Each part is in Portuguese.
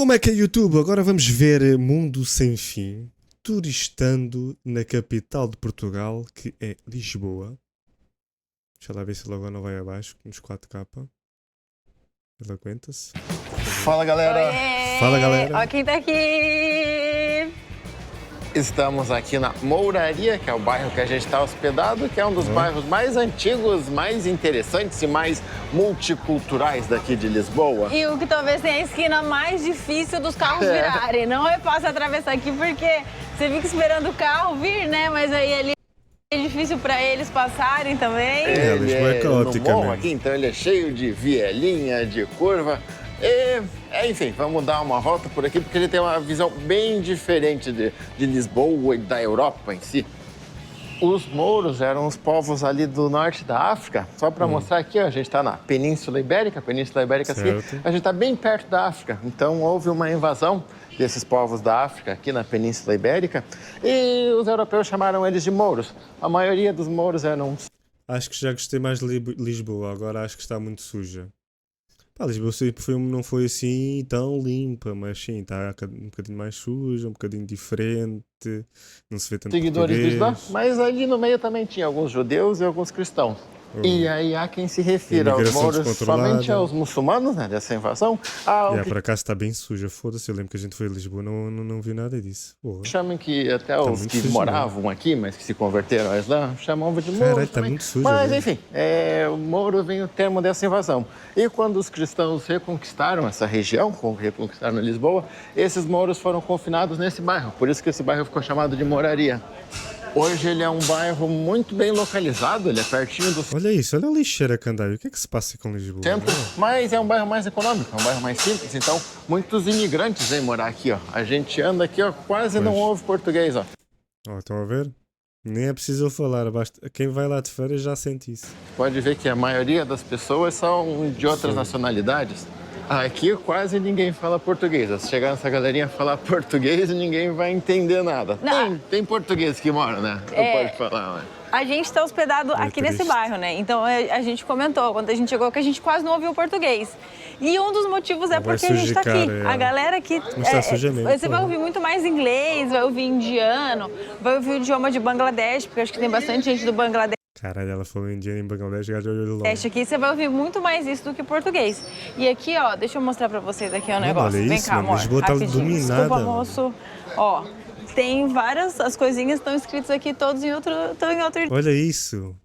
Como é que é YouTube? Agora vamos ver Mundo Sem Fim, turistando na capital de Portugal, que é Lisboa. Deixa lá ver se logo não vai abaixo, nos 4K. Ele aguenta-se. Fala, galera! Oiê! Fala, galera! Ó quem tá aqui! Estamos aqui na Mouraria, que é o bairro que a gente está hospedado, que é um dos bairros mais antigos, mais interessantes e mais multiculturais daqui de Lisboa. E o que talvez tenha a esquina mais difícil dos carros virarem. Não é fácil atravessar aqui porque você fica esperando o carro vir, né? Mas aí ali é difícil para eles passarem também. Lisboa é caótica no morro mesmo. aqui, então ele é cheio de vielinha, de curva. Enfim, vamos dar uma volta por aqui porque ele tem uma visão bem diferente de Lisboa e da Europa em si. Os mouros eram os povos ali do norte da África. Só para mostrar aqui, ó, a gente está na Península Ibérica. A Península Ibérica aqui, a gente está bem perto da África. Então houve uma invasão desses povos da África aqui na Península Ibérica e os europeus chamaram eles de mouros. A maioria dos mouros eram... Acho que já gostei mais de Lisboa, agora acho que está muito suja. Pá, Lisboa sempre não foi assim tão limpa, mas sim, está um bocadinho mais suja, um bocadinho diferente, não se vê tanto seguidores do Islã, português. mas ali no meio também tinha alguns judeus e alguns cristãos. E aí há quem se refira aos Imigração mouros descontrolada. somente aos muçulmanos, né, dessa invasão, Por acaso está bem suja, foda-se, eu lembro que a gente foi a Lisboa não vi nada disso. Porra. chamam que até os muito que sujo, moravam aqui, mas que se converteram ao Islã, chamavam de Caralho, mouros tá também. muito sujo, Mas né? enfim, o mouro vem o termo dessa invasão. E quando os cristãos reconquistaram essa região, reconquistaram Lisboa, esses mouros foram confinados nesse bairro. Por isso que esse bairro ficou chamado de Mouraria. Hoje ele é um bairro muito bem localizado, ele é pertinho do Olha isso, olha a lixeira que anda aí. O que é que se passa com Lisboa? centro, mas é um bairro mais econômico, é um bairro mais simples, então muitos imigrantes vêm morar aqui, ó. A gente anda aqui, ó, quase não ouve português, ó. Ó, estão a ver? Nem é preciso eu falar, basta... quem vai lá de fora já sente isso. Pode ver que a maioria das pessoas são de outras nacionalidades. Aqui quase ninguém fala português. Se chegar nessa galerinha falar português, ninguém vai entender nada. Tem português que moram, né? Não pode falar, né? A gente está hospedado aqui nesse bairro, né? Então a gente comentou quando a gente chegou que a gente quase não ouviu português. E um dos motivos é porque a gente está aqui. A galera aqui. Você vai ouvir muito mais inglês, vai ouvir indiano, vai ouvir o idioma de Bangladesh, porque acho que tem bastante gente do Bangladesh. Caralho, ela falou indiano em Bangladesh, já olhou logo. Aqui você vai ouvir muito mais isso do que português. E aqui, ó, deixa eu mostrar pra vocês aqui o negócio. Olha Vem isso, cá, mano, amor. Lisboa tá Rapidinho. dominada. Desculpa, moço. Ó, tem várias, as coisinhas estão escritas aqui todos em outro Olha isso.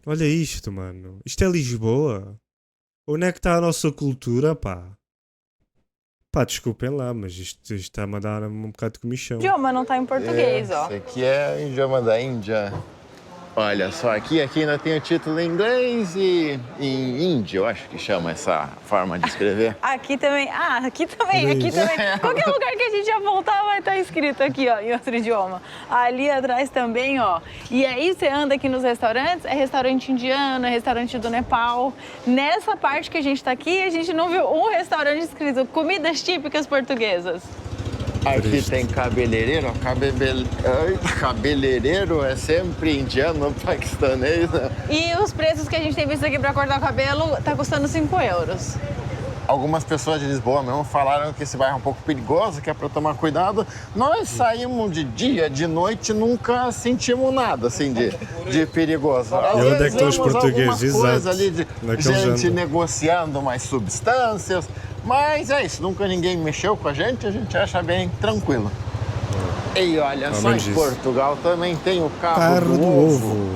Olha isto, mano. Isto é Lisboa. Onde é que está a nossa cultura, pá? Pá, desculpem lá, mas isto está-me a dar um bocado de comichão. O idioma não tá em português, ó. Esse aqui é o idioma da Índia. Olha só, aqui ainda tem o título em inglês e em hindi, eu acho que chama essa forma de escrever. Aqui também. Aqui também. Qualquer lugar que a gente já voltar vai estar escrito aqui, ó, em outro idioma. Ali atrás também, ó. E aí você anda aqui nos restaurantes, é restaurante indiano, é restaurante do Nepal. Nessa parte que a gente tá aqui, a gente não viu um restaurante escrito comidas típicas portuguesas. Aqui tem cabeleireiro, cabeleireiro é sempre indiano, paquistanês. E os preços que a gente tem visto aqui para cortar o cabelo tá custando 5 euros. Algumas pessoas de Lisboa mesmo falaram que esse bairro é um pouco perigoso, que é para tomar cuidado. Nós saímos de dia, de noite, nunca sentimos nada assim de perigoso. E onde é que estão os portugueses? Exato. Ali de gente negociando umas substâncias. Mas é isso, nunca ninguém mexeu com a gente acha bem tranquilo. E olha só, em Portugal também tem o carro do ovo.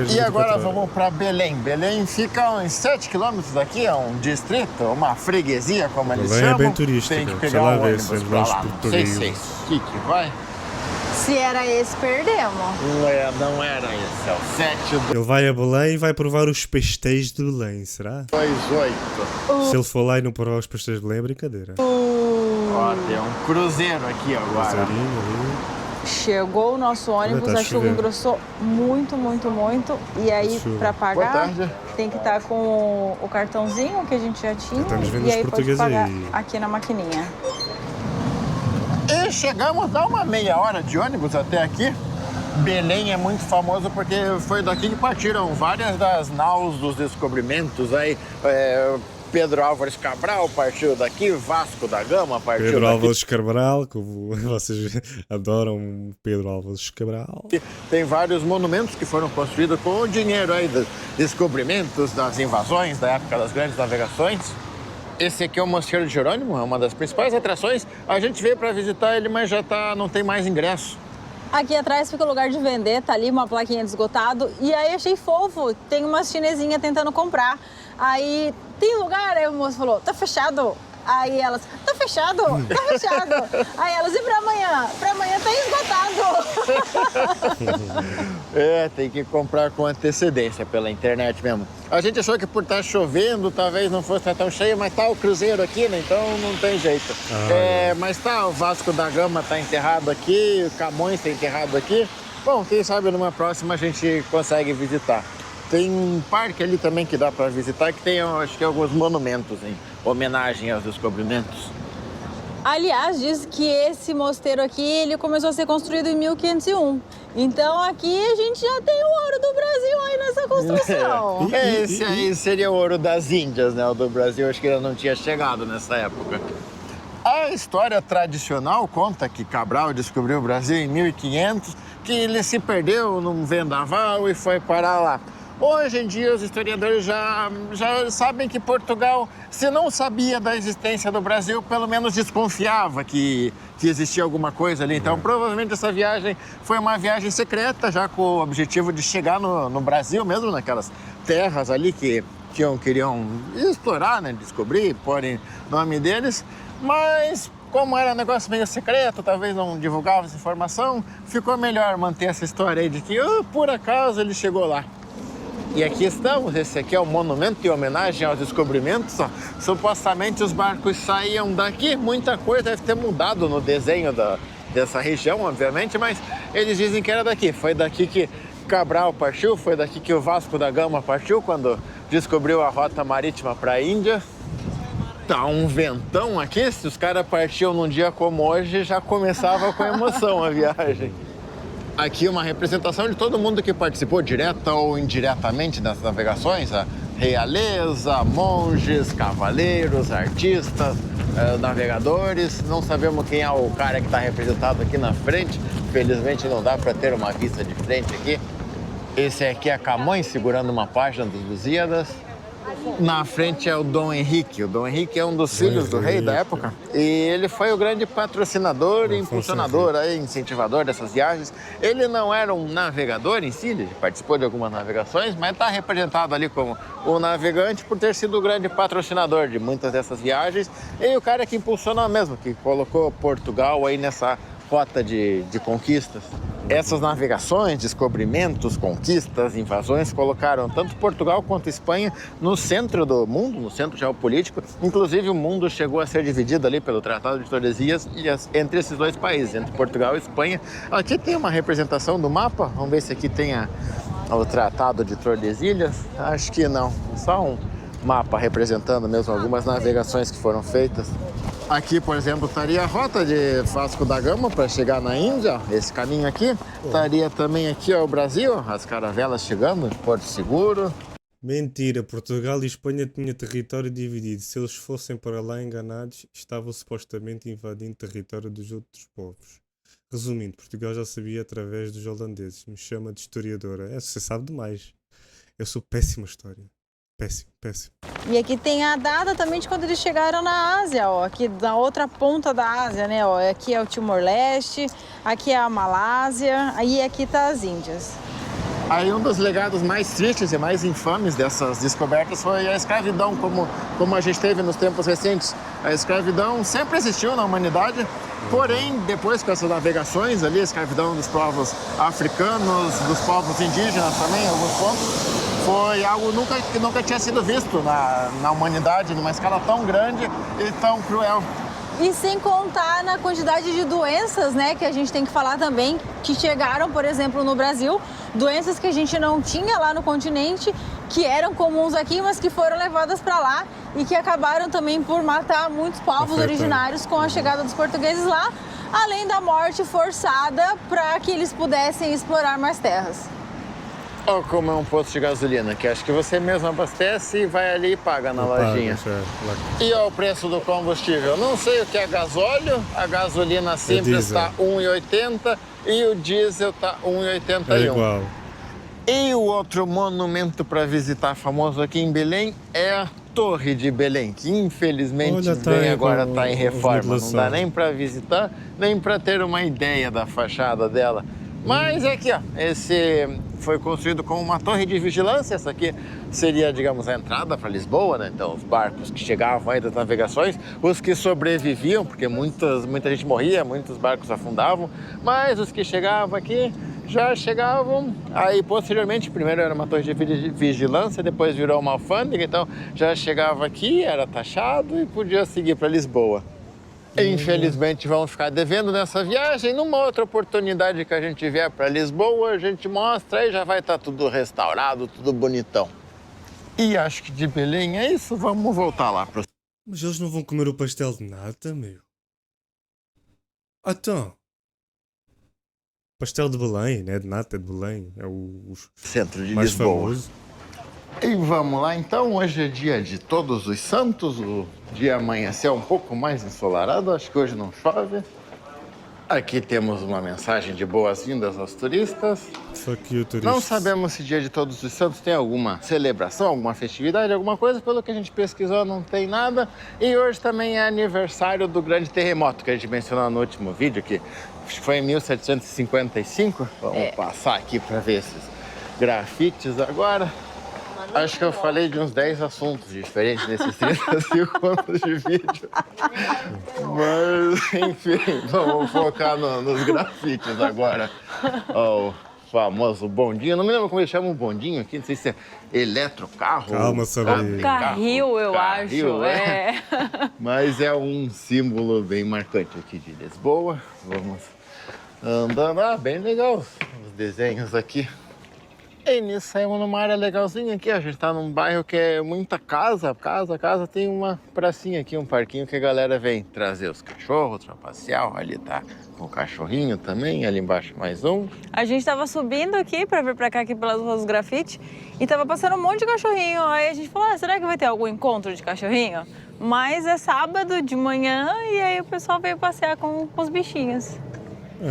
E agora vamos para Belém. Belém fica uns 7 quilômetros daqui, é um distrito, uma freguesia, como eles chamam. É bem turística. Tem que pegar um ônibus para lá. Não sei se é isso. Que vai? Se era esse, perdemos. Não era esse, é o 7. Ele vai a Belém e vai provar os pastéis de Belém, será? 28. Se ele for lá e não provar os pastéis de Belém, é brincadeira. Ó, tem um cruzeiro aqui agora. Chegou o nosso ônibus, a chuva engrossou muito. E aí, para pagar, tem que estar com o cartãozinho que a gente já tinha. E aí pode pagar aqui na maquininha. E chegamos a dar uma meia hora de ônibus até aqui. Belém é muito famoso porque foi daqui que partiram várias das naus dos descobrimentos aí. Pedro Álvares Cabral partiu daqui, Vasco da Gama partiu Pedro daqui. Álvares Cabral, como vocês adoram Pedro Álvares Cabral. Tem vários monumentos que foram construídos com o dinheiro aí dos descobrimentos, das invasões, da época das grandes navegações. Esse aqui é o Mosteiro de Jerônimo, é uma das principais atrações. A gente veio para visitar ele, mas já não tem mais ingresso. Aqui atrás fica o lugar de vender, tá ali uma plaquinha de esgotado. E aí achei fofo, tem uma chinesinha tentando comprar. Aí, tem lugar? Aí o moço falou, tá fechado. Aí elas, tá fechado, tá fechado. Aí elas, e pra amanhã? Pra amanhã tá esgotado. Tem que comprar com antecedência pela internet mesmo. A gente achou que por estar chovendo, talvez não fosse tão cheio, mas tá o cruzeiro aqui, né? Então não tem jeito. Mas tá, o Vasco da Gama tá enterrado aqui, o Camões tá enterrado aqui. Bom, quem sabe numa próxima a gente consegue visitar. Tem um parque ali também que dá para visitar, que tem, acho que, alguns monumentos em homenagem aos descobrimentos. Aliás, diz que esse mosteiro aqui, ele começou a ser construído em 1501. Então aqui a gente já tem o ouro do Brasil aí nessa construção. Esse aí seria o ouro das Índias, né? O do Brasil acho que ainda não tinha chegado nessa época. A história tradicional conta que Cabral descobriu o Brasil em 1500, que ele se perdeu num vendaval e foi parar lá. Hoje em dia, os historiadores já sabem que Portugal, se não sabia da existência do Brasil, pelo menos desconfiava que existia alguma coisa ali. Então, provavelmente, essa viagem foi uma viagem secreta, já com o objetivo de chegar no Brasil mesmo, naquelas terras ali que queriam explorar, né, descobrir, porem nome deles. Mas, como era um negócio meio secreto, talvez não divulgava essa informação, ficou melhor manter essa história aí de que, por acaso, ele chegou lá. E aqui estamos, esse aqui é o monumento em homenagem aos descobrimentos. Ó. Supostamente os barcos saíam daqui, muita coisa deve ter mudado no desenho dessa região, obviamente, mas eles dizem que era daqui. Foi daqui que Cabral partiu, foi daqui que o Vasco da Gama partiu, quando descobriu a rota marítima para a Índia. Tá um ventão aqui, se os caras partiam num dia como hoje, já começava com emoção a viagem. Aqui uma representação de todo mundo que participou, direta ou indiretamente, das navegações. A realeza, monges, cavaleiros, artistas, navegadores. Não sabemos quem é o cara que está representado aqui na frente. Felizmente não dá para ter uma vista de frente aqui. Esse aqui é Camões segurando uma página dos Lusíadas. Na frente é o Dom Henrique. O Dom Henrique é um dos filhos do rei da época. E ele foi o grande patrocinador e impulsionador, incentivador dessas viagens. Ele não era um navegador em si, ele participou de algumas navegações, mas está representado ali como o navegante por ter sido o grande patrocinador de muitas dessas viagens. E o cara que impulsionou mesmo, que colocou Portugal aí nessa rota de conquistas. Essas navegações, descobrimentos, conquistas, invasões colocaram tanto Portugal quanto Espanha no centro do mundo, no centro geopolítico. Inclusive o mundo chegou a ser dividido ali pelo Tratado de Tordesilhas entre esses dois países, entre Portugal e Espanha. Aqui tem uma representação do mapa, vamos ver se aqui tem o Tratado de Tordesilhas. Acho que não, só um mapa representando mesmo algumas navegações que foram feitas. Aqui, por exemplo, estaria a rota de Vasco da Gama para chegar na Índia, esse caminho aqui. Estaria também aqui o Brasil, as caravelas chegando, Porto Seguro. Mentira, Portugal e Espanha tinham território dividido. Se eles fossem para lá enganados, estavam supostamente invadindo território dos outros povos. Resumindo, Portugal já sabia através dos holandeses. Me chama de historiadora. Você sabe demais. Eu sou péssima história. Péssimo, péssimo. E aqui tem a data também de quando eles chegaram na Ásia, ó. Aqui na outra ponta da Ásia, né? Ó. Aqui é o Timor-Leste, aqui é a Malásia, aí aqui tá as Índias. Aí um dos legados mais tristes e mais infames dessas descobertas foi a escravidão, como a gente teve nos tempos recentes. A escravidão sempre existiu na humanidade, porém, depois com essas navegações ali, a escravidão dos povos africanos, dos povos indígenas também, em alguns pontos, foi algo que nunca tinha sido visto na humanidade, numa escala tão grande e tão cruel. E sem contar na quantidade de doenças, né, que a gente tem que falar também, que chegaram, por exemplo, no Brasil, doenças que a gente não tinha lá no continente, que eram comuns aqui, mas que foram levadas para lá e que acabaram também por matar muitos povos originários com a chegada dos portugueses lá, além da morte forçada para que eles pudessem explorar mais terras. Ou como é um posto de gasolina, que acho que você mesmo abastece e vai ali e paga na lojinha. E ó, o preço do combustível. Não sei o que é gasóleo, a gasolina simples está R$1,80 e o diesel está R$1,81. É igual. E o outro monumento para visitar famoso aqui em Belém é a Torre de Belém, que infelizmente agora está em reforma. Não dá nem para visitar, nem para ter uma ideia da fachada dela. Mas aqui, ó, esse foi construído como uma torre de vigilância. Essa aqui seria, digamos, a entrada para Lisboa, né? Então, os barcos que chegavam aí das navegações, os que sobreviviam, porque muita gente morria, muitos barcos afundavam, mas os que chegavam aqui já chegavam. Aí, posteriormente, primeiro era uma torre de vigilância, depois virou uma alfândega, então já chegava aqui, era taxado e podia seguir para Lisboa. Infelizmente vamos ficar devendo nessa viagem. Numa outra oportunidade que a gente vier para Lisboa, a gente mostra e já vai estar tudo restaurado, tudo bonitão. E acho que de Belém é isso, vamos voltar lá. Mas eles não vão comer o pastel de nata, meu? Então, pastel de Belém, não é de nata, é de Belém. É o centro de mais Lisboa. Famoso. E vamos lá então, hoje é dia de Todos os Santos, o dia amanheceu um pouco mais ensolarado, acho que hoje não chove. Aqui temos uma mensagem de boas-vindas aos turistas. Fuck you, turistas. Não sabemos se dia de Todos os Santos tem alguma celebração, alguma festividade, alguma coisa, pelo que a gente pesquisou não tem nada. E hoje também é aniversário do grande terremoto que a gente mencionou no último vídeo, que foi em 1755. Vamos passar aqui para ver esses grafites agora. Acho que eu falei de uns 10 assuntos diferentes nesses 30 segundos de vídeo. Mas, enfim, vamos focar nos grafites agora. Ó, o famoso bondinho. Não me lembro como eles chamam o bondinho aqui. Não sei se é eletrocarro. Calma, sabe? Carril, eu acho. É. Mas é um símbolo bem marcante aqui de Lisboa. Vamos andando. Ah, bem legal os desenhos aqui. E nisso saímos numa área legalzinha aqui, a gente tá num bairro que é muita casa, tem uma pracinha aqui, um parquinho que a galera vem trazer os cachorros pra passear, ali tá com o cachorrinho também, ali embaixo mais um. A gente tava subindo aqui pra vir pra cá, aqui pelas ruas do grafite, e tava passando um monte de cachorrinho, aí a gente falou, será que vai ter algum encontro de cachorrinho? Mas é sábado de manhã e aí o pessoal veio passear com os bichinhos.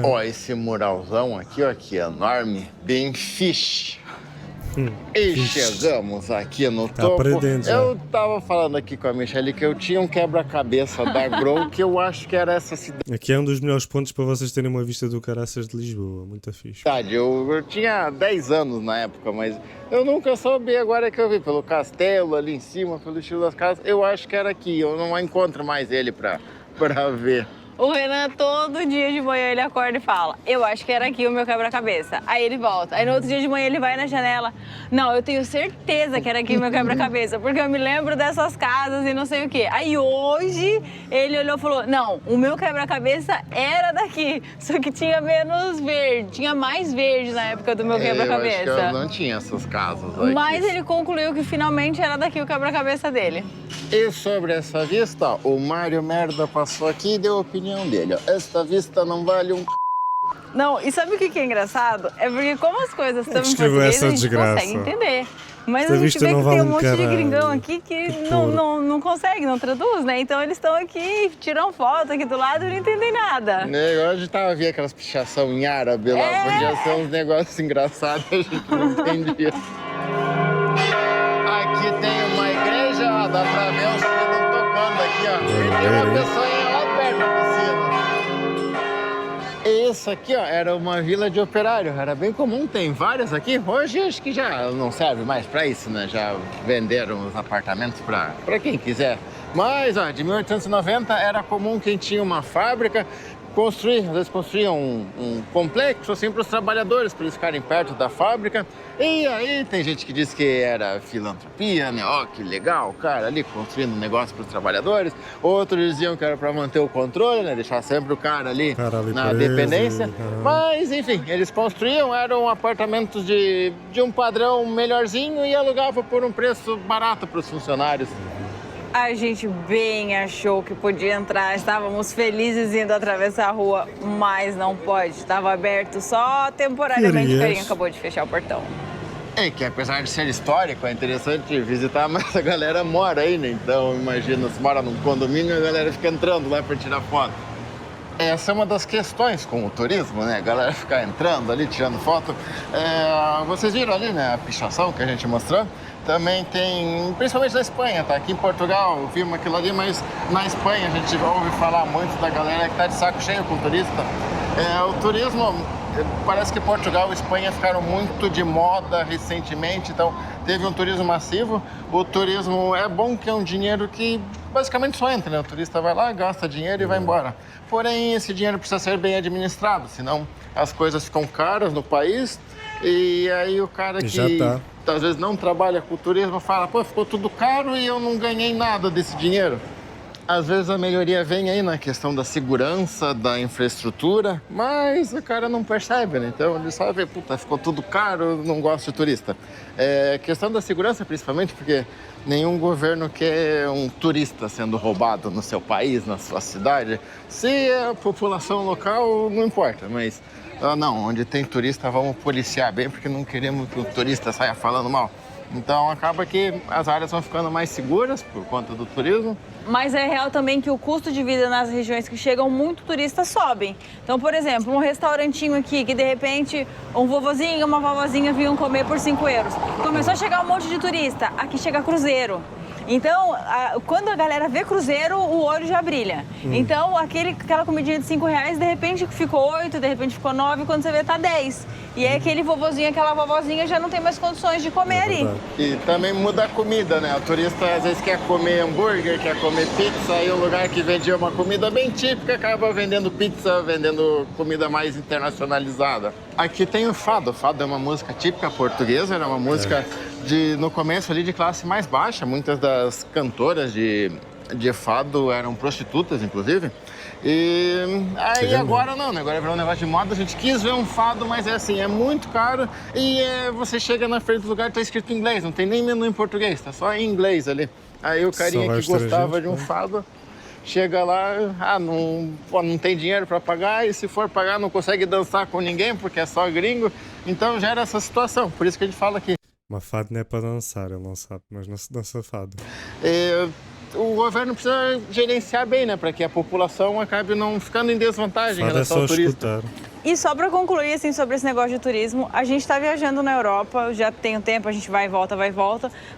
Ó, esse muralzão aqui, ó, que enorme, bem fish. E chegamos aqui no topo. Eu tava falando aqui com a Michelle que eu tinha um quebra-cabeça da Grow que eu acho que era essa cidade. Aqui é um dos melhores pontos para vocês terem uma vista do Caraças de Lisboa, muito fixe. Eu tinha 10 anos na época, mas eu nunca soube, agora que eu vi pelo castelo ali em cima, pelo estilo das casas, eu acho que era aqui, eu não encontro mais ele pra ver. O Renan, todo dia de manhã, ele acorda e fala, eu acho que era aqui o meu quebra-cabeça. Aí ele volta. Aí no outro dia de manhã ele vai na janela. Não, eu tenho certeza que era aqui o meu quebra-cabeça, porque eu me lembro dessas casas e não sei o quê. Aí hoje ele olhou e falou, não, o meu quebra-cabeça era daqui, só que tinha menos verde, tinha mais verde na época do meu quebra-cabeça. Eu acho que eu não tinha essas casas aqui. Mas ele concluiu que finalmente era daqui o quebra-cabeça dele. E sobre essa vista, ó, o Mário Merda passou aqui e deu a opinião dele, ó. Esta vista não vale um... Não, e sabe o que é engraçado? É porque como as coisas estão em português, a gente consegue entender. Mas esta a gente vê que vale tem um monte caralho. de gringão aqui que não consegue, não traduz, né? Então eles estão aqui, tiram foto aqui do lado e não entendem nada. Eu já tava vendo aquelas pichação em árabe lá, podia ser uns negócios engraçados, a gente não entendia. Aqui tem uma igreja, ó, dá pra ver os sinos tocando aqui, ó. Tem uma pessoa lá perto da piscina. Isso aqui, ó, era uma vila de operário, era bem comum, tem várias aqui. Hoje acho que já não serve mais pra isso, né? Já venderam os apartamentos pra quem quiser. Mas, ó, de 1890 era comum quem tinha uma fábrica construir, às vezes construíam um complexo assim para os trabalhadores, para eles ficarem perto da fábrica. E aí tem gente que diz que era filantropia, né? Ó, que legal, o cara ali construindo um negócio para os trabalhadores. Outros diziam que era para manter o controle, né? Deixar sempre o cara ali na dependência. Mas, enfim, eles construíam, eram apartamentos de um padrão melhorzinho e alugavam por um preço barato para os funcionários. A gente bem achou que podia entrar, estávamos felizes indo atravessar a rua, mas não pode, estava aberto só temporariamente, o carinha acabou de fechar o portão. É que apesar de ser histórico, é interessante visitar, mas a galera mora aí, né? Então imagina, se mora num condomínio, a galera fica entrando lá para tirar foto. Essa é uma das questões com o turismo, né? A galera ficar entrando ali, tirando foto. Vocês viram ali, né, a pichação que a gente mostrou? Também tem, principalmente na Espanha, tá? Aqui em Portugal vimos aquilo ali, mas na Espanha a gente ouve falar muito da galera que tá de saco cheio com o turista. O turismo, parece que Portugal e Espanha ficaram muito de moda recentemente, então teve um turismo massivo. O turismo é bom que é um dinheiro que basicamente só entra, né? O turista vai lá, gasta dinheiro e vai embora. Porém, esse dinheiro precisa ser bem administrado, senão as coisas ficam caras no país e aí o cara que às vezes não trabalha com o turismo fala, pô, ficou tudo caro e eu não ganhei nada desse dinheiro. Às vezes a melhoria vem aí na questão da segurança, da infraestrutura, mas o cara não percebe, né? Então ele só vê, puta, ficou tudo caro, não gosto de turista. Questão da segurança principalmente, porque nenhum governo quer um turista sendo roubado no seu país, na sua cidade. Se é a população local, não importa, mas não, onde tem turista vamos policiar bem, porque não queremos que o turista saia falando mal. Então acaba que as áreas vão ficando mais seguras por conta do turismo. Mas é real também que o custo de vida nas regiões que chegam muito turistas sobem. Então, por exemplo, um restaurantinho aqui que de repente um vovozinho e uma vovozinha vinham comer por 5 euros. Começou a chegar um monte de turista, aqui chega cruzeiro. Então, quando a galera vê cruzeiro, o olho já brilha. Então, aquela comidinha de 5 reais, de repente ficou 8, de repente ficou 9, quando você vê tá 10. E aí aquele vovozinho, aquela vovozinha já não tem mais condições de comer ali. E também muda a comida, né? O turista às vezes quer comer hambúrguer, quer comer pizza, e um lugar que vendia uma comida bem típica acaba vendendo pizza, vendendo comida mais internacionalizada. Aqui tem o fado. O fado é uma música típica portuguesa, era uma música no começo ali de classe mais baixa. Muitas das cantoras de fado eram prostitutas, inclusive. E aí agora não, né? Agora virou um negócio de moda, a gente quis ver um fado, mas é assim, é muito caro e você chega na frente do lugar, tá escrito em inglês, não tem nem menu em português, tá só em inglês ali. Aí o carinha que gostava de um fado chega lá, não tem dinheiro para pagar e se for pagar não consegue dançar com ninguém porque é só gringo, então gera essa situação, por isso que a gente fala aqui. Mas fado não é para dançar, ele não sabe, mas não se dança fado. O governo precisa gerenciar bem, né? Para que a população acabe não ficando em desvantagem em relação ao turista. Escutar. E só para concluir, assim, sobre esse negócio de turismo, a gente está viajando na Europa, já tem um tempo, a gente vai e volta,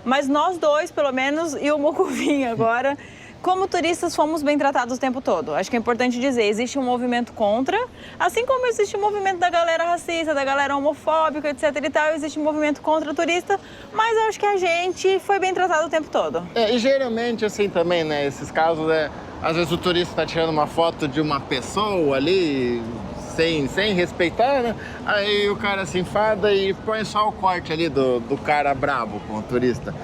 mas nós dois, pelo menos, e o Mocovinha agora, como turistas, fomos bem tratados o tempo todo. Acho que é importante dizer, existe um movimento contra, assim como existe um movimento da galera racista, da galera homofóbica, etc e tal, existe um movimento contra o turista, mas eu acho que a gente foi bem tratado o tempo todo. E geralmente, assim, também, né, esses casos, às vezes o turista tá tirando uma foto de uma pessoa ali, sem respeitar, né? Aí o cara se enfada e põe só o corte ali do cara brabo com o turista.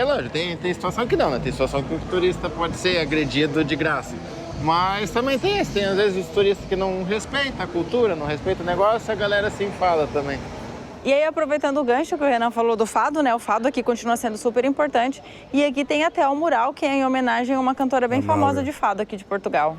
Lógico, tem situação que não, né? Tem situação que o turista pode ser agredido de graça. Mas também tem às vezes os turistas que não respeitam a cultura, não respeitam o negócio, a galera se enfada também. E aí, aproveitando o gancho que o Renan falou do fado, né? O fado aqui continua sendo super importante. E aqui tem até o mural, que é em homenagem a uma cantora bem famosa de fado aqui de Portugal.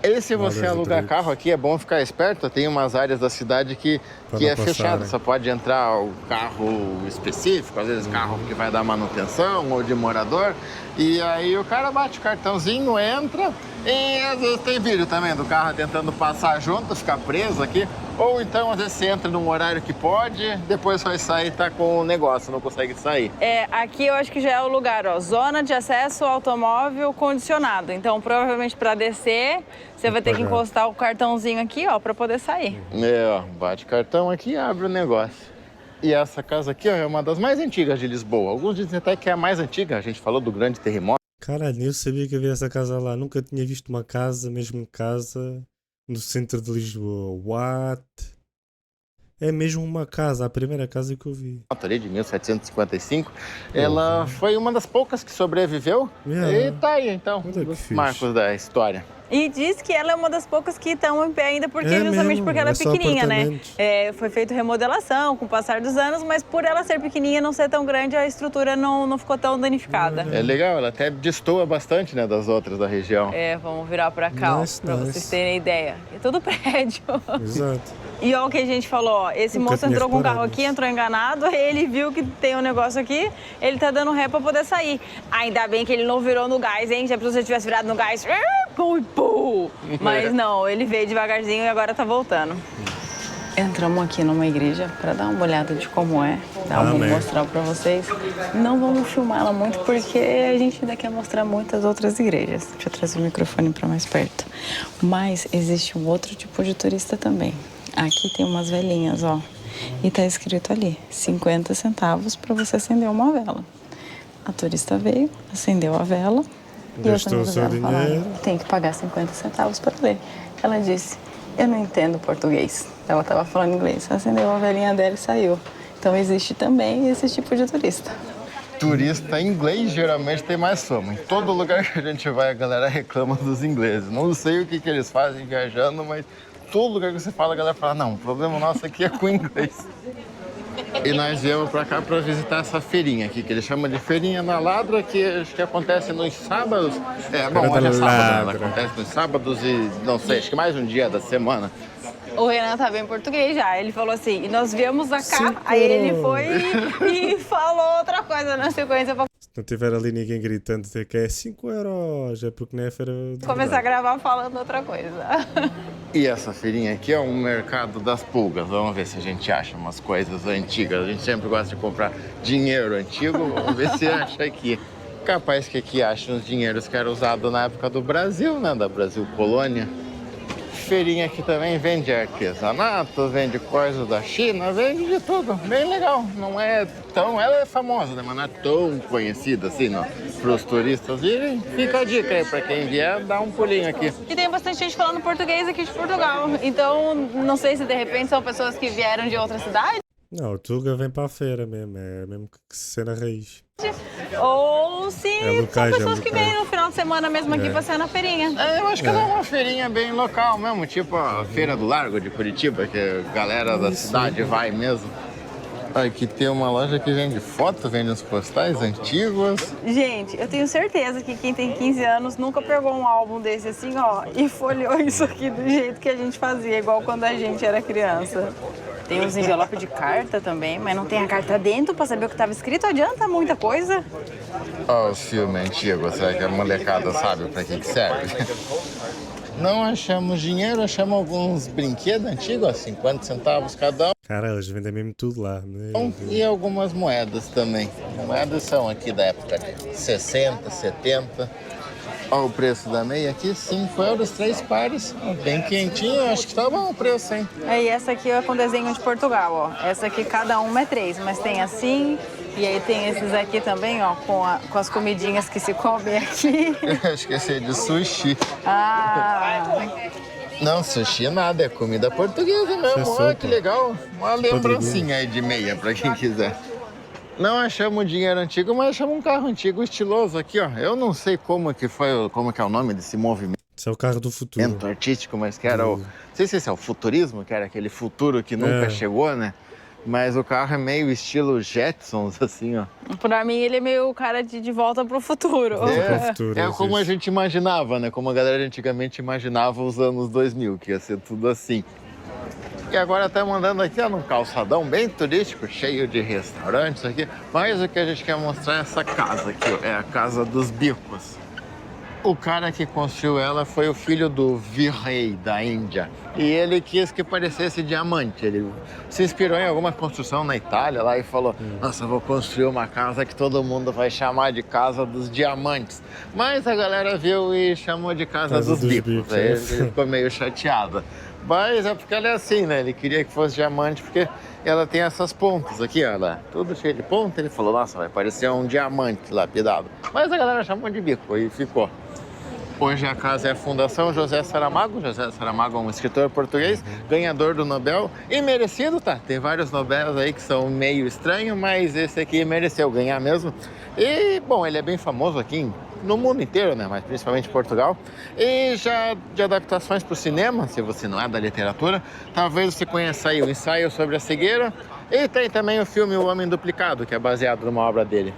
E se você alugar carro aqui, é bom ficar esperto. Tem umas áreas da cidade que é fechada. Só pode entrar o carro específico, às vezes carro que vai dar manutenção ou de morador. E aí o cara bate o cartãozinho, entra e às vezes tem vídeo também do carro tentando passar junto, ficar preso aqui. Ou então, às vezes, você entra num horário que pode, depois vai sair e tá com o negócio, não consegue sair. Aqui eu acho que já é o lugar, ó, zona de acesso ao automóvel condicionado. Então, provavelmente, para descer, você vai ter que encostar o cartãozinho aqui, ó, para poder sair. Bate cartão aqui e abre o negócio. E essa casa aqui, ó, é uma das mais antigas de Lisboa. Alguns dizem até que é a mais antiga, a gente falou do grande terremoto. Caralho, eu sabia que havia essa casa lá. Nunca tinha visto uma casa, mesmo casa, no centro de Lisboa. What? É mesmo uma casa, a primeira casa que eu vi. Ali de 1755. Ela foi uma das poucas que sobreviveu. E tá aí, então, os marcos da história. E diz que ela é uma das poucas que estão em pé ainda, porque justamente mesmo, porque ela é é só pequenininha, né? apartamentos. Foi feito remodelação com o passar dos anos, mas por ela ser pequenininha e não ser tão grande, a estrutura não ficou tão danificada. É legal, ela até destoa bastante, né, das outras da região. Vamos virar pra cá, Nice, ó, pra nice. vocês terem ideia. É tudo prédio. Exato. E olha o que a gente falou, ó, esse Nunca moço tinha entrou com o carro reparado aqui, nisso. entrou enganado, ele viu que tem um negócio aqui, ele tá dando ré pra poder sair. Ainda bem que ele não virou no gás, hein? Já se você tivesse virado no gás, pum. Mas não, ele veio devagarzinho e agora tá voltando. Entramos aqui numa igreja para dar uma olhada de como é, tá? Vou Amém. mostrar para vocês. Não vamos filmar ela muito porque a gente ainda quer mostrar muitas outras igrejas. Deixa eu trazer o microfone para mais perto. Mas existe um outro tipo de turista também. Aqui tem umas velhinhas, ó. E tá escrito ali, 50 centavos para você acender uma vela. A turista veio, acendeu a vela. E eu Gastou o seu dinheiro. tem que pagar 50 centavos para ler. Ela disse, eu não entendo português. Ela estava falando inglês. Acendeu a velhinha dela e saiu. Então existe também esse tipo de turista. Turista inglês geralmente tem mais fama. Em todo lugar que a gente vai, a galera reclama dos ingleses. Não sei o que eles fazem viajando, mas todo lugar que você fala, a galera fala, não, o problema nosso aqui é com o inglês. E nós viemos pra cá pra visitar essa feirinha aqui, que eles chamam de Feirinha na Ladra, que acho que acontece nos sábados. Hoje é sábado, né? Ela acontece nos sábados e, não sei, acho que mais um dia da semana. O Renan tá bem português já. Ele falou assim, e nós viemos cá, 5 aí ele euros. foi e falou outra coisa na sequência pra Se não tiver ali ninguém gritando dizer que é 5 euros, é porque não é feira de começar a verdade. gravar falando outra coisa. E essa feirinha aqui é um mercado das pulgas. Vamos ver se a gente acha umas coisas antigas. A gente sempre gosta de comprar dinheiro antigo. Vamos ver se acha aqui. Capaz que aqui acha uns dinheiros que eram usados na época do Brasil, né? Da Brasil Colônia. Feirinha aqui também vende artesanato, vende coisas da China, vende de tudo. Bem legal. Não é tão... Ela é famosa, né? Mas não é tão conhecida assim, não. Para os turistas irem. Fica a dica aí para quem vier, dá um pulinho aqui. E tem bastante gente falando português aqui de Portugal. Então, não sei se de repente são pessoas que vieram de outra cidade. Não, o Tuga vem para a feira mesmo, é mesmo que ser na raiz. Ou se É são locais, pessoas é que local. vêm no final de semana mesmo aqui passear na feirinha. Eu acho que ela é uma feirinha bem local mesmo, tipo a Feira do Largo de Curitiba, que a galera da cidade vai mesmo. Aqui tem uma loja que vende foto, vende uns postais antigos. Gente, eu tenho certeza que quem tem 15 anos nunca pegou um álbum desse assim, ó, e folheou isso aqui do jeito que a gente fazia, igual quando a gente era criança. Tem uns envelopes de carta também, mas não tem a carta dentro pra saber o que estava escrito. Adianta muita coisa. Olha os filmes antigos, será que a molecada sabe pra que serve? Não achamos dinheiro, achamos alguns brinquedos antigos, ó, 50 centavos cada um. Cara, eles vendem mesmo tudo lá. Meu Deus. E algumas moedas também. Moedas são aqui da época de 60, 70. Olha o preço da meia aqui, 5 euros, 3 pares. Bem quentinho, acho que tá bom o preço, hein? Aí essa aqui é com desenho de Portugal, ó. Essa aqui cada uma é 3, mas tem assim, e aí tem esses aqui também, ó, com as comidinhas que se comem aqui. Acho que esse é de sushi. Ah, Não, sushi nada, é comida portuguesa mesmo. Isso é Olha sopa. que legal. Uma lembrancinha aí de meia pra quem quiser. Não achamos dinheiro antigo, mas achamos um carro antigo estiloso aqui, ó. Eu não sei como que é o nome desse movimento Isso é o carro do futuro. artístico, mas que era o... Não sei se esse é o futurismo, que era aquele futuro que nunca É. chegou, né? Mas o carro é meio estilo Jetsons, assim, ó. pra mim ele é meio cara de volta pro futuro. pro futuro, É como a existe. gente imaginava, né? Como a galera antigamente imaginava os anos 2000, que ia ser tudo assim. E agora estamos andando aqui, ó, num calçadão bem turístico, cheio de restaurantes aqui. Mas o que a gente quer mostrar é essa casa aqui, ó. É a Casa dos Bicos. O cara que construiu ela foi o filho do virrei da Índia. E ele quis que parecesse diamante. Ele se inspirou em alguma construção na Itália lá e falou: nossa, eu vou construir uma casa que todo mundo vai chamar de Casa dos Diamantes. Mas a galera viu e chamou de Casa Casa dos dos Bicos. Bicos, Aí é. ele ficou meio chateado. Mas é porque ela é assim, né? Ele queria que fosse diamante porque ela tem essas pontas aqui, ó. Ela, tudo cheio de ponta. Ele falou: nossa, vai parecer um diamante lapidado. Mas a galera chamou de bico e ficou. Hoje a casa é a Fundação José Saramago. José Saramago é um escritor português, ganhador do Nobel e merecido, tá? Tem vários Nobéis aí que são meio estranhos, mas esse aqui mereceu ganhar mesmo. E, bom, ele é bem famoso aqui em no mundo inteiro, né? Mas principalmente em Portugal. E já de adaptações para o cinema, se você não é da literatura, talvez você conheça aí o Ensaio sobre a Cegueira. E tem também o filme O Homem Duplicado, que é baseado numa obra dele.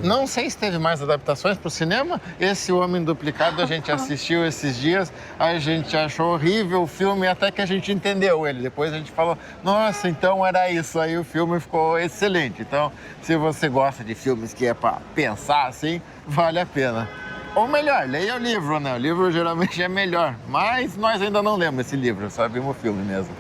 Não sei se teve mais adaptações para o cinema. Esse Homem Duplicado a gente assistiu esses dias, a gente achou horrível o filme até que a gente entendeu ele. Depois a gente falou, nossa, então era isso. Aí o filme ficou excelente. Então, se você gosta de filmes que é para pensar assim, vale a pena. Ou melhor, leia o livro, né? O livro geralmente é melhor, mas nós ainda não lemos esse livro, só vimos o filme mesmo.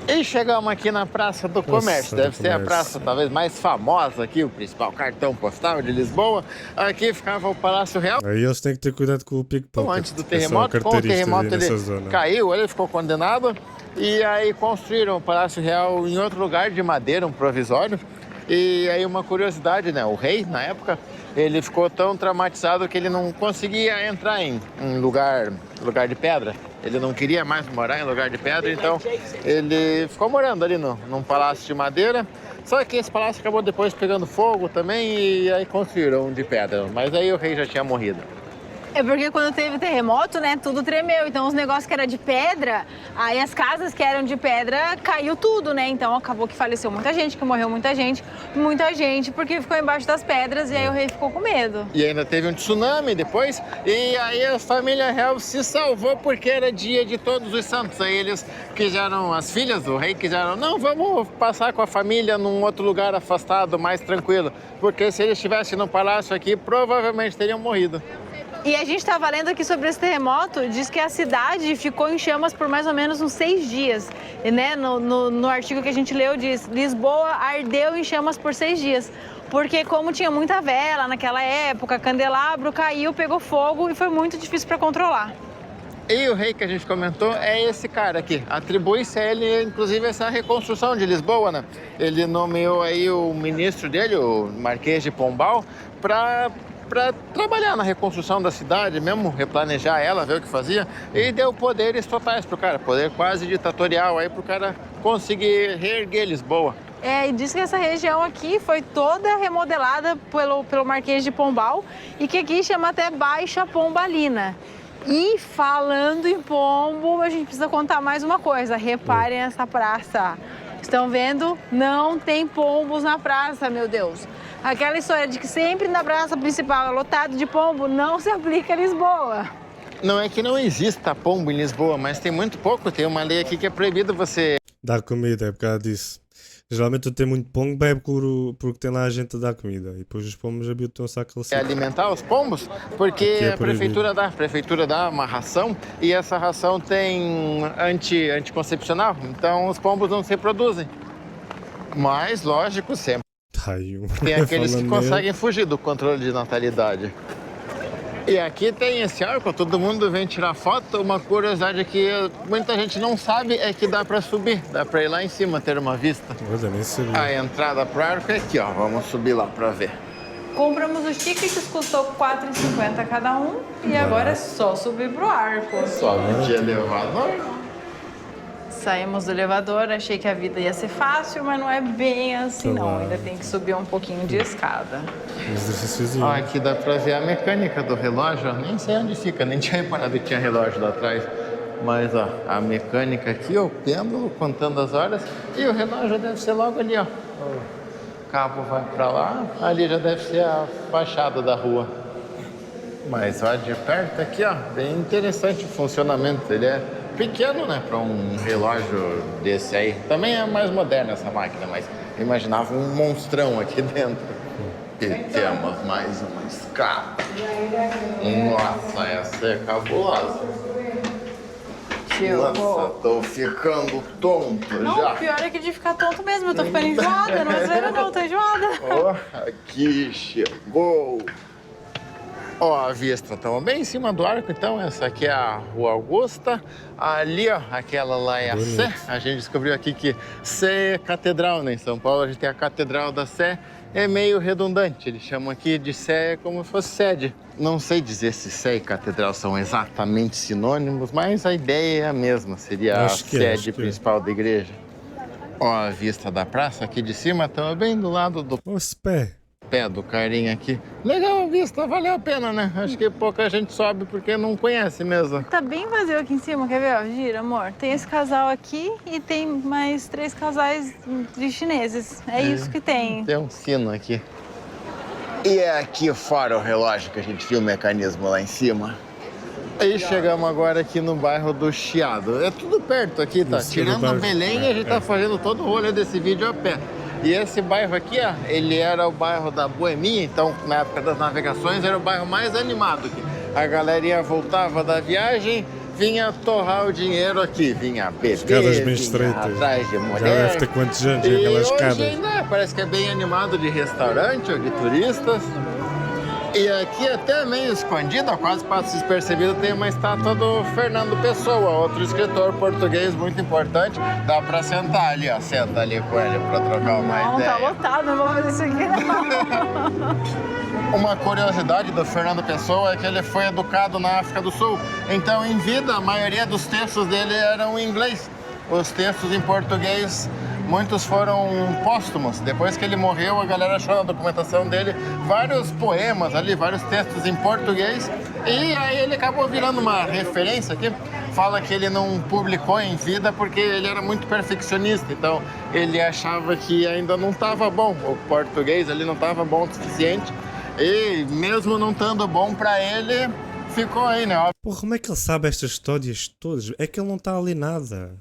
E chegamos aqui na Praça do Comércio, deve ser a praça talvez mais famosa aqui, o principal cartão postal de Lisboa. Aqui ficava o Palácio Real. Aí eles têm que ter cuidado com o pickpocket. Antes do terremoto, com o terremoto ele caiu, ele ficou condenado. E aí construíram o Palácio Real em outro lugar de madeira, um provisório. E aí uma curiosidade, né? O rei, na época, ele ficou tão traumatizado que ele não conseguia entrar em lugar de pedra. Ele não queria mais morar em lugar de pedra, então ele ficou morando ali num palácio de madeira. Só que esse palácio acabou depois pegando fogo também e aí construíram um de pedra. Mas aí o rei já tinha morrido. É porque quando teve terremoto, né, tudo tremeu. Então os negócios que eram de pedra, aí as casas que eram de pedra, caiu tudo, né? Então acabou que faleceu muita gente, que morreu muita gente, porque ficou embaixo das pedras e aí o rei ficou com medo. E ainda teve um tsunami depois, e aí a família real se salvou porque era dia de Todos os Santos. Aí eles quiseram, as filhas do rei quiseram, não, vamos passar com a família num outro lugar afastado, mais tranquilo. Porque se eles estivessem no palácio aqui, provavelmente teriam morrido. E a gente estava lendo aqui sobre esse terremoto, diz que a cidade ficou em chamas por mais ou menos uns 6 dias. E, né, no artigo que a gente leu diz, Lisboa ardeu em chamas por 6 dias. Porque como tinha muita vela naquela época, candelabro caiu, pegou fogo e foi muito difícil para controlar. E o rei que a gente comentou é esse cara aqui. Atribui-se a ele, inclusive, essa reconstrução de Lisboa, né? Ele nomeou aí o ministro dele, o Marquês de Pombal, para trabalhar na reconstrução da cidade, mesmo replanejar ela, ver o que fazia, e deu poderes totais pro cara, poder quase ditatorial aí pro cara conseguir reerguer Lisboa. E diz que essa região aqui foi toda remodelada pelo Marquês de Pombal e que aqui chama até Baixa Pombalina. E falando em pombo, a gente precisa contar mais uma coisa, reparem essa praça. Estão vendo? Não tem pombos na praça, meu Deus. Aquela história de que sempre na praça principal é lotado de pombo não se aplica a Lisboa. Não é que não exista pombo em Lisboa, mas tem muito pouco. Tem uma lei aqui que é proibido você dar comida, é por causa disso. Geralmente tem muito pombo, bebe porque tem lá a gente a dar comida. E depois os pombos habitam-se àquele sítio. Alimentar os pombos, porque a prefeitura dá uma ração e essa ração tem anticoncepcional, então os pombos não se reproduzem. Mas, lógico, sempre tem aqueles que conseguem fugir do controle de natalidade. E aqui tem esse arco, todo mundo vem tirar foto. Uma curiosidade que muita gente não sabe é que dá pra subir, dá pra ir lá em cima ter uma vista. Eu nem sabia. A entrada pro arco é aqui, ó, vamos subir lá pra ver. Compramos os tickets, custou R$ 4,50 cada um e agora é só subir pro arco. Sobe de elevador. Saímos do elevador, achei que a vida ia ser fácil, mas não é bem assim não, ainda tem que subir um pouquinho de escada. Aqui dá pra ver a mecânica do relógio, nem sei onde fica, nem tinha reparado que tinha relógio lá atrás. Mas ó, a mecânica aqui, ó, o pêndulo contando as horas e o relógio deve ser logo ali, ó. O cabo vai pra lá, ali já deve ser a fachada da rua. Mas ó, de perto aqui, ó, bem interessante o funcionamento, ele é pequeno, né, para um relógio desse aí. Também é mais moderna essa máquina, mas eu imaginava um monstrão aqui dentro. E temos mais uma escada. Nossa, essa é cabulosa. Nossa, tô ficando tonto não, já. Não, o pior é que de ficar tonto mesmo, eu tô ficando enjoada, não é sério não, tô enjoada. Oh, aqui chegou. Ó, a vista, estamos bem em cima do arco, então essa aqui é a Rua Augusta, ali, ó, aquela lá é a Sé. A gente descobriu aqui que Sé é catedral, né? Em São Paulo a gente tem a Catedral da Sé, é meio redundante, eles chamam aqui de Sé como se fosse sede. Não sei dizer se Sé e catedral são exatamente sinônimos, mas a ideia é a mesma, seria a sede principal da igreja. Ó, a vista da praça aqui de cima, estamos bem do lado do Os pés. pé do carinha aqui. Legal a vista, valeu a pena, né? Acho que pouca gente sobe porque não conhece mesmo. Tá bem vazio aqui em cima, quer ver? Ó, gira, amor. Tem esse casal aqui e tem mais 3 casais de chineses. É isso que tem. Tem um sino aqui. E é aqui fora o relógio que a gente viu o mecanismo lá em cima. Aí chegamos agora aqui no bairro do Chiado. É tudo perto aqui, tá? Tirando Belém, a gente tá fazendo todo o rolê desse vídeo a pé. E esse bairro aqui, ó, ele era o bairro da Boemia, então na época das navegações era o bairro mais animado aqui. A galerinha voltava da viagem, vinha torrar o dinheiro aqui, vinha beber, Escadas bem vinha estreitas. atrás de mulher. Já deve ter quantos anos E aquelas hoje escadas. ainda parece que é bem animado de restaurante ou de turistas. E aqui até meio escondido, quase passa despercebido, tem uma estátua do Fernando Pessoa, outro escritor português muito importante. Dá pra sentar ali, ó. Senta ali com ele pra trocar uma Não, ideia. tá lotado, não vou fazer isso aqui não. Uma curiosidade do Fernando Pessoa é que ele foi educado na África do Sul. Então, em vida, a maioria dos textos dele eram em inglês. Os textos em português, muitos foram póstumos. Depois que ele morreu, a galera achou na documentação dele vários poemas ali, vários textos em português. E aí ele acabou virando uma referência aqui. Fala que ele não publicou em vida porque ele era muito perfeccionista. Então, ele achava que ainda não estava bom. O português ali não estava bom o suficiente. E mesmo não estando bom para ele, ficou aí, né? Porra, como é que ele sabe estas histórias todas? É que ele não está ali nada.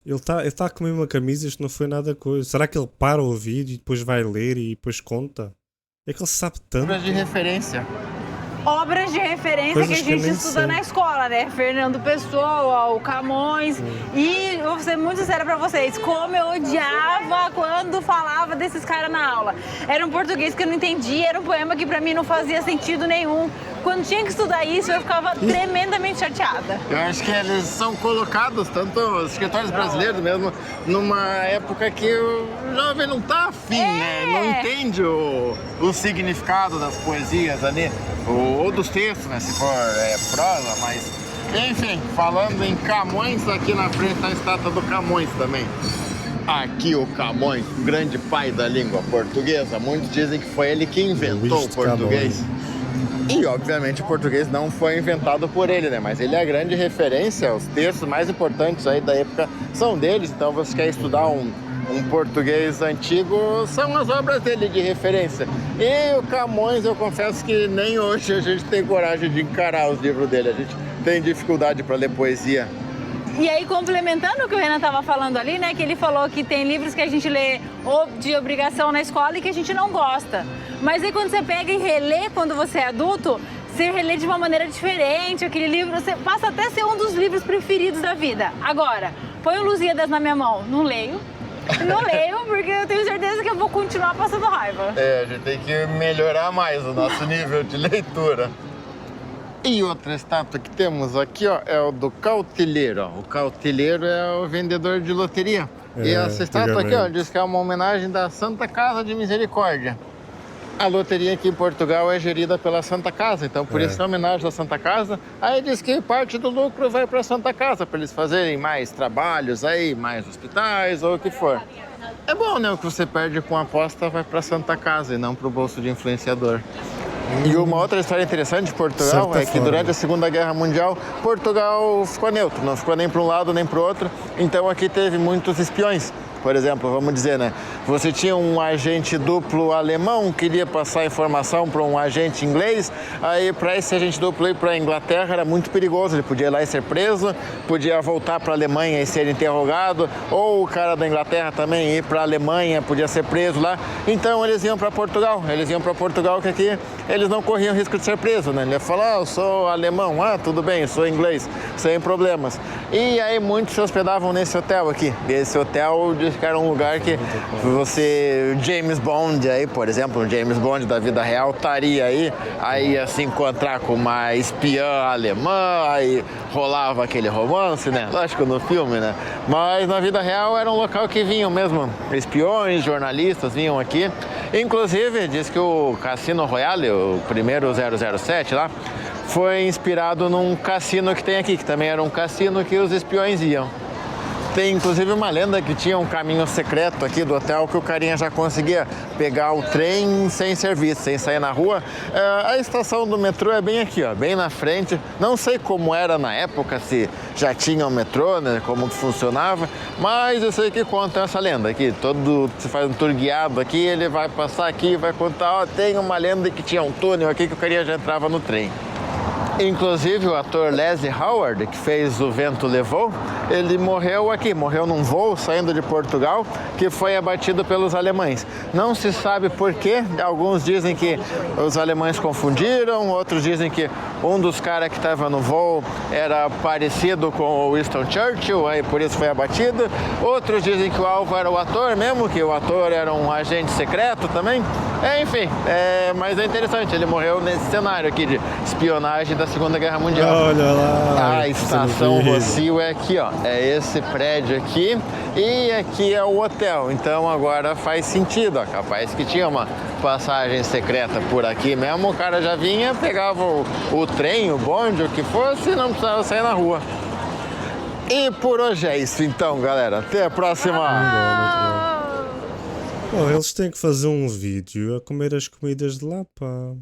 Ele tá a comer uma camisa, isto não foi nada coisa. Será que ele para o ouvir e depois vai ler e depois conta? É que ele sabe tanto. Obras de referência. Obras de referência Coisas que a que eu gente nem estuda sei. na escola, né? Fernando Pessoa, o Camões. E eu vou ser muito sincera pra vocês, como eu odiava quando falava desses caras na aula. Era um português que eu não entendia, era um poema que pra mim não fazia sentido nenhum. Quando tinha que estudar isso, eu ficava tremendamente chateada. Eu acho que eles são colocados, tanto os escritores brasileiros mesmo, numa época que o jovem não tá afim, né? Não entende o significado das poesias ali, ou dos textos, né? Se for prosa, mas... Enfim, falando em Camões, aqui na frente tá a estátua do Camões também. Aqui o Camões, grande pai da língua portuguesa. Muitos dizem que foi ele que inventou Luís o de português. Camões. E, obviamente, o português não foi inventado por ele, né? Mas ele é a grande referência, os textos mais importantes aí da época são deles. Então, você quer estudar um português antigo, são as obras dele de referência. E o Camões, eu confesso que nem hoje a gente tem coragem de encarar os livros dele. A gente tem dificuldade para ler poesia. E aí, complementando o que o Renan estava falando ali, né? Que ele falou que tem livros que a gente lê de obrigação na escola e que a gente não gosta. Mas aí quando você pega e relê quando você é adulto, você relê de uma maneira diferente. Aquele livro, você passa até a ser um dos livros preferidos da vida. Agora, põe o Lusíadas na minha mão, não leio. Não leio, porque eu tenho certeza que eu vou continuar passando raiva. A gente tem que melhorar mais o nosso nível de leitura. E outra estátua que temos aqui, ó, é o do Cautilheiro. Ó. O Cautilheiro é o vendedor de loteria. E essa estátua aqui, ó, diz que é uma homenagem da Santa Casa de Misericórdia. A loteria aqui em Portugal é gerida pela Santa Casa, então por isso é homenagem à Santa Casa. Aí diz que parte do lucro vai para a Santa Casa, para eles fazerem mais trabalhos aí, mais hospitais ou o que for. É bom, né? O que você perde com a aposta vai para a Santa Casa e não para o bolso de influenciador. E uma outra história interessante de Portugal é que durante a Segunda Guerra Mundial, Portugal ficou neutro, não ficou nem para um lado nem para o outro. Então aqui teve muitos espiões. Por exemplo, vamos dizer, né? Você tinha um agente duplo alemão, queria passar informação para um agente inglês, aí para esse agente duplo ir para a Inglaterra era muito perigoso, ele podia ir lá e ser preso, podia voltar para a Alemanha e ser interrogado, ou o cara da Inglaterra também ir para a Alemanha, podia ser preso lá. Então eles iam para Portugal, que aqui eles não corriam risco de ser preso, né? Ele ia falar, eu sou alemão, tudo bem, eu sou inglês, sem problemas. E aí muitos se hospedavam nesse hotel aqui, e esse hotel diz que era um lugar que você, James Bond aí, por exemplo, o James Bond da vida real estaria aí ia se encontrar com uma espiã alemã, aí rolava aquele romance, né? Lógico no filme, né? Mas na vida real era um local que vinham mesmo espiões, jornalistas vinham aqui. Inclusive, diz que o Cassino Royale, o primeiro 007 lá, foi inspirado num cassino que tem aqui, que também era um cassino que os espiões iam. Tem inclusive uma lenda que tinha um caminho secreto aqui do hotel que o carinha já conseguia pegar o trem sem serviço, sem sair na rua. A estação do metrô é bem aqui, ó, bem na frente. Não sei como era na época, se já tinha o metrô, né, como que funcionava, mas eu sei que conta essa lenda aqui. Todo se faz um tour guiado aqui, ele vai passar aqui e vai contar, ó, tem uma lenda que tinha um túnel aqui que o carinha já entrava no trem. Inclusive o ator Leslie Howard, que fez O Vento Levou, ele morreu aqui, morreu num voo saindo de Portugal, que foi abatido pelos alemães. Não se sabe por quê, alguns dizem que os alemães confundiram, outros dizem que um dos caras que estava no voo era parecido com o Winston Churchill, aí por isso foi abatido. Outros dizem que o alvo era o ator mesmo, que o ator era um agente secreto também. Enfim, mas é interessante, ele morreu nesse cenário aqui de espionagem da Segunda Guerra Mundial. Olha lá. A estação Rossio é aqui, ó. É esse prédio aqui e aqui é o hotel. Então agora faz sentido, ó. Capaz que tinha uma passagem secreta por aqui mesmo. O cara já vinha, pegava o trem, o bonde, o que fosse, e não precisava sair na rua. E por hoje é isso então, galera. Até a próxima! Oh, eles têm que fazer um vídeo a comer as comidas de lá, pá.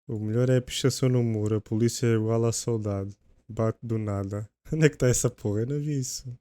O melhor é a pichação no muro. A polícia é igual à saudade. Bate do nada. Onde é que está essa porra? Eu não vi isso.